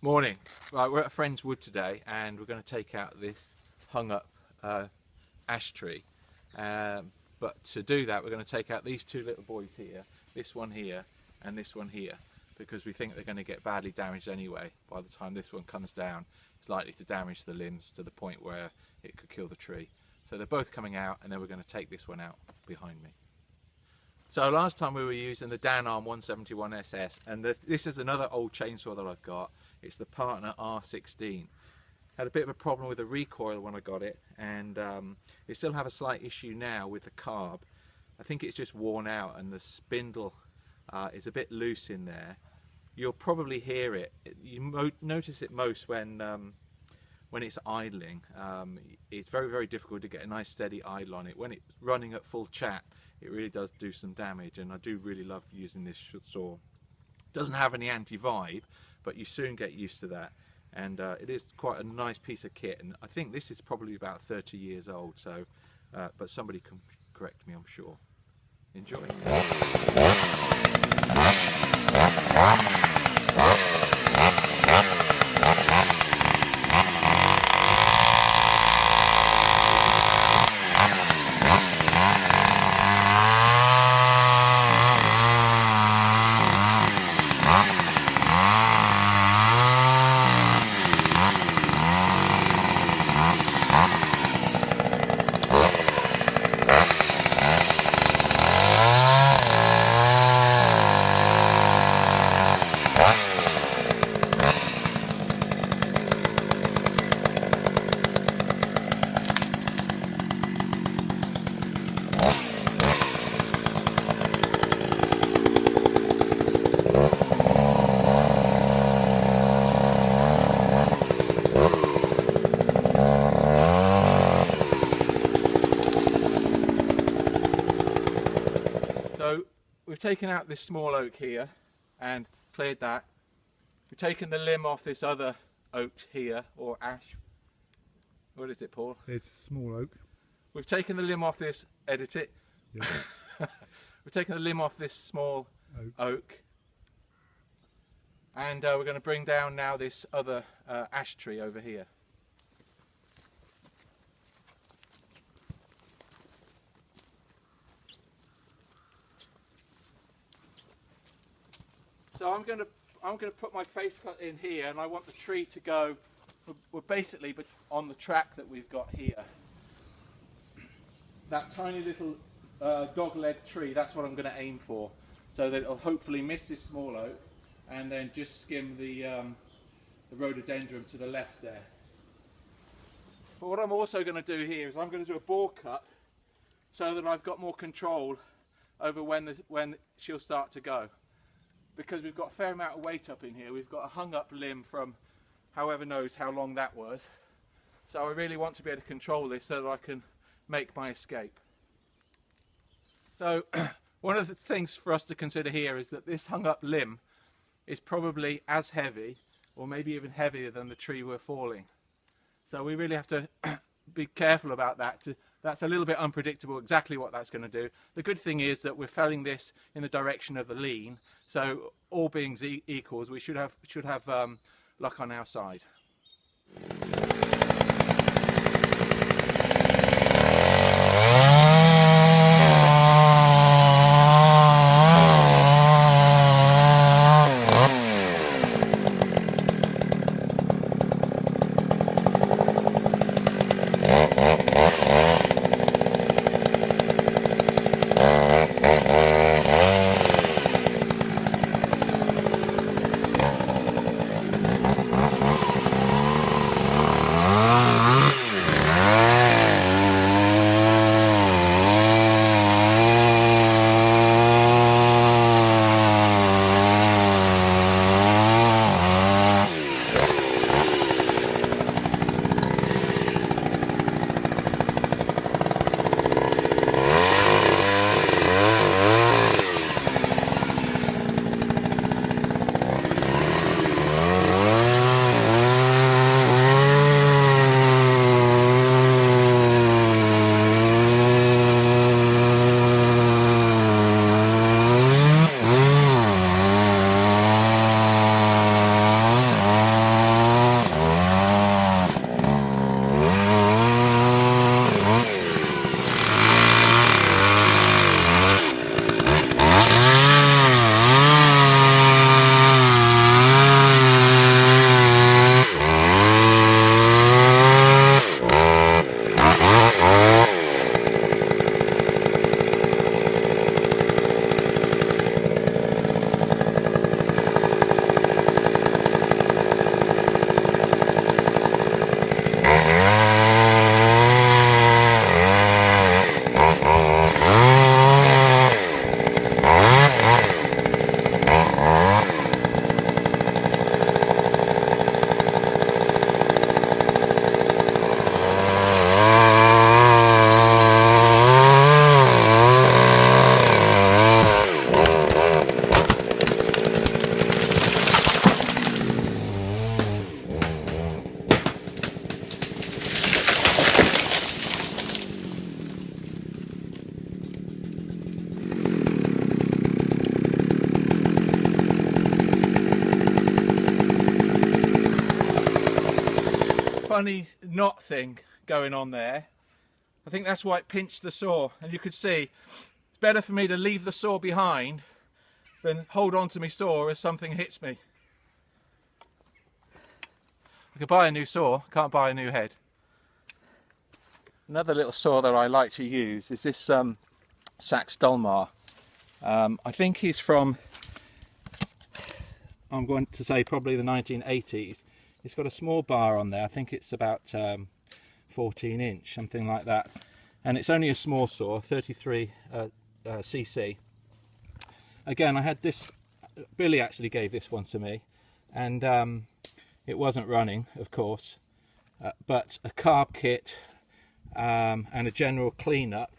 Morning. Right, we're at a friend's wood today and we're going to take out this hung up ash tree. But to do that we're going to take out these two little boys here, this one here and this one here, because we think they're going to get badly damaged anyway. By the time this one comes down, it's likely to damage the limbs to the point where it could kill the tree. So they're both coming out, and then we're going to take this one out behind me. So last time we were using the Danarm 171 SS, and this is another old chainsaw that I've got. It's the Partner R16. Had a bit of a problem with the recoil when I got it, and we still have a slight issue now with the carb. I think it's just worn out and the spindle is a bit loose in there. You'll probably hear it. You notice it most when it's idling. It's very, very difficult to get a nice steady idle on it. When it's running at full chat, it really does do some damage, and I do really love using this saw. It doesn't have any anti-vibe, but you soon get used to that, and it is quite a nice piece of kit, and I think this is probably about 30 years old, so but somebody can correct me, I'm sure. Enjoy. So we've taken out this small oak here and cleared that. We've taken the limb off this other oak here, or ash. What is it, Paul? It's small oak. We've taken the limb off this, edit it. Yeah. We've taken the limb off this small oak. And we're going to bring down now this other ash tree over here. So I'm going to put my face cut in here, and I want the tree to go, we're basically on the track that we've got here. That tiny little dog-leg tree, that's what I'm going to aim for, so that it'll hopefully miss this small oak and then just skim the rhododendron to the left there. But what I'm also going to do here is I'm going to do a bore cut so that I've got more control over when she'll start to go. Because we've got a fair amount of weight up in here. We've got a hung up limb from however knows how long that was. So I really want to be able to control this so that I can make my escape. So one of the things for us to consider here is that this hung up limb is probably as heavy, or maybe even heavier than the tree we're falling. So we really have to be careful about that. That's a little bit unpredictable exactly what that's going to do. The good thing is that we're felling this in the direction of the lean, so all being equals, we should have luck on our side. funny knot thing going on there. I think that's why it pinched the saw, and you could see it's better for me to leave the saw behind than hold on to my saw as something hits me. I could buy a new saw, can't buy a new head. Another little saw that I like to use is this Sax Dolmar. I think he's from, I'm going to say probably the 1980s. It's got a small bar on there. I think it's about 14 inch, something like that. And it's only a small saw, 33 cc. Again, I had this, Billy actually gave this one to me, and it wasn't running, of course, but a carb kit and a general cleanup,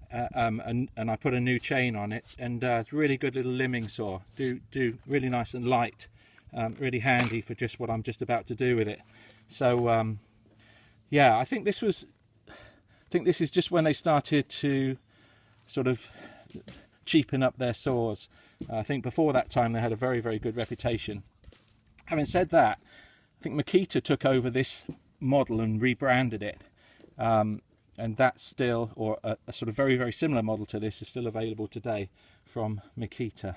and I put a new chain on it, and it's a really good little limbing saw. Do really nice and light, really handy for just what I'm just about to do with it. So yeah, I think this is just when they started to sort of cheapen up their saws. I think before that time they had a very, very good reputation. Having said that, I think Makita took over this model and rebranded it, and that's still, or a sort of very, very similar model to this is still available today from Makita.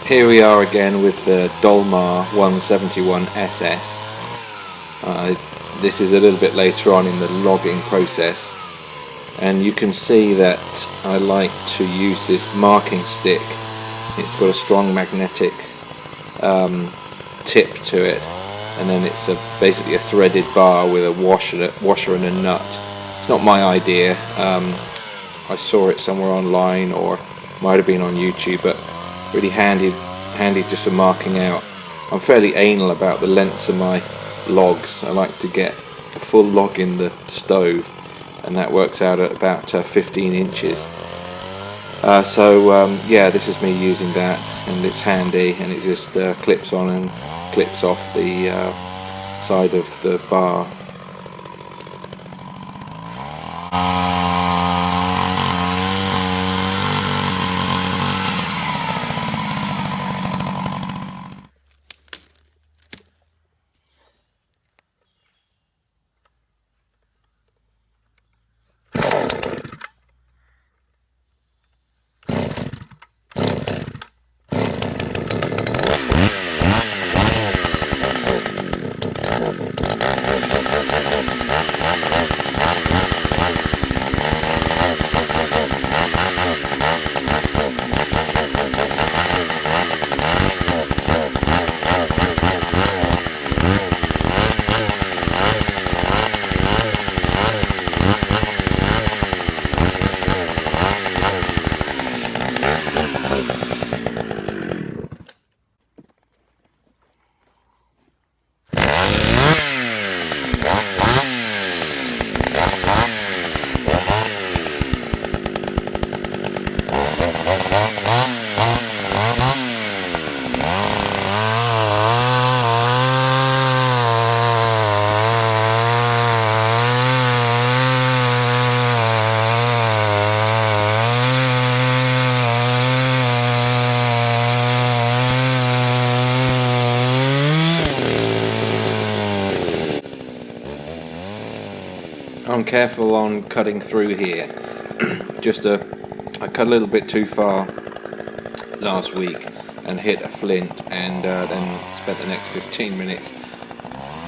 Here we are again with the Dolmar 171 SS. This is a little bit later on in the logging process, and you can see that I like to use this marking stick. It's got a strong magnetic tip to it, and then it's basically a threaded bar with a washer and a nut. It's not my idea. I saw it somewhere online, or might have been on YouTube, but really handy just for marking out. I'm fairly anal about the lengths of my logs. I like to get a full log in the stove, and that works out at about 15 inches. Yeah, this is me using that, and it's handy, and it just clips on and clips off the side of the bar. I'm careful on cutting through here. I cut a little bit too far last week and hit a flint, and then spent the next 15 minutes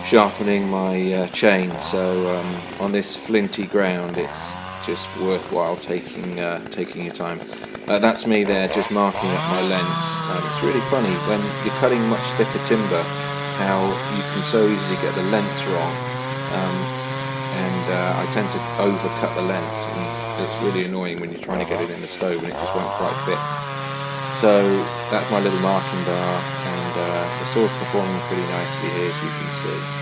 sharpening my chain. So on this flinty ground, it's just worthwhile taking your time. That's me there, just marking up my lengths. It's really funny when you're cutting much thicker timber, how you can so easily get the lengths wrong. I tend to overcut the lengths, and it's really annoying when you're trying to get it in the stove and it just won't quite fit. So that's my little marking bar, and the saw's performing pretty nicely here, as you can see.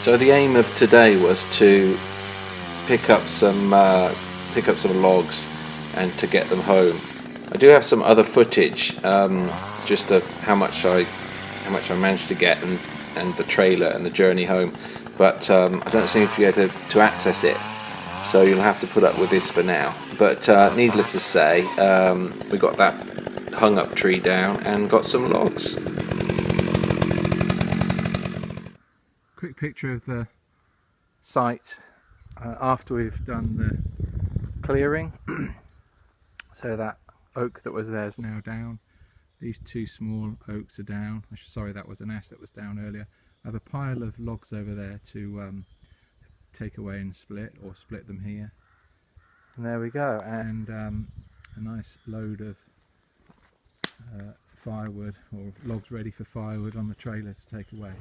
So the aim of today was to pick up some logs and to get them home. I do have some other footage, just of how much I managed to get, and the trailer and the journey home, but I don't seem to be able to access it. So you'll have to put up with this for now. But needless to say, we got that hung up tree down and got some logs. Quick picture of the site after we've done the clearing. So that oak that was there is now down. These two small oaks are down. Sorry, that was an ash that was down earlier. I have a pile of logs over there to take away and split, or split them here. And there we go, and a nice load of firewood, or logs ready for firewood on the trailer to take away.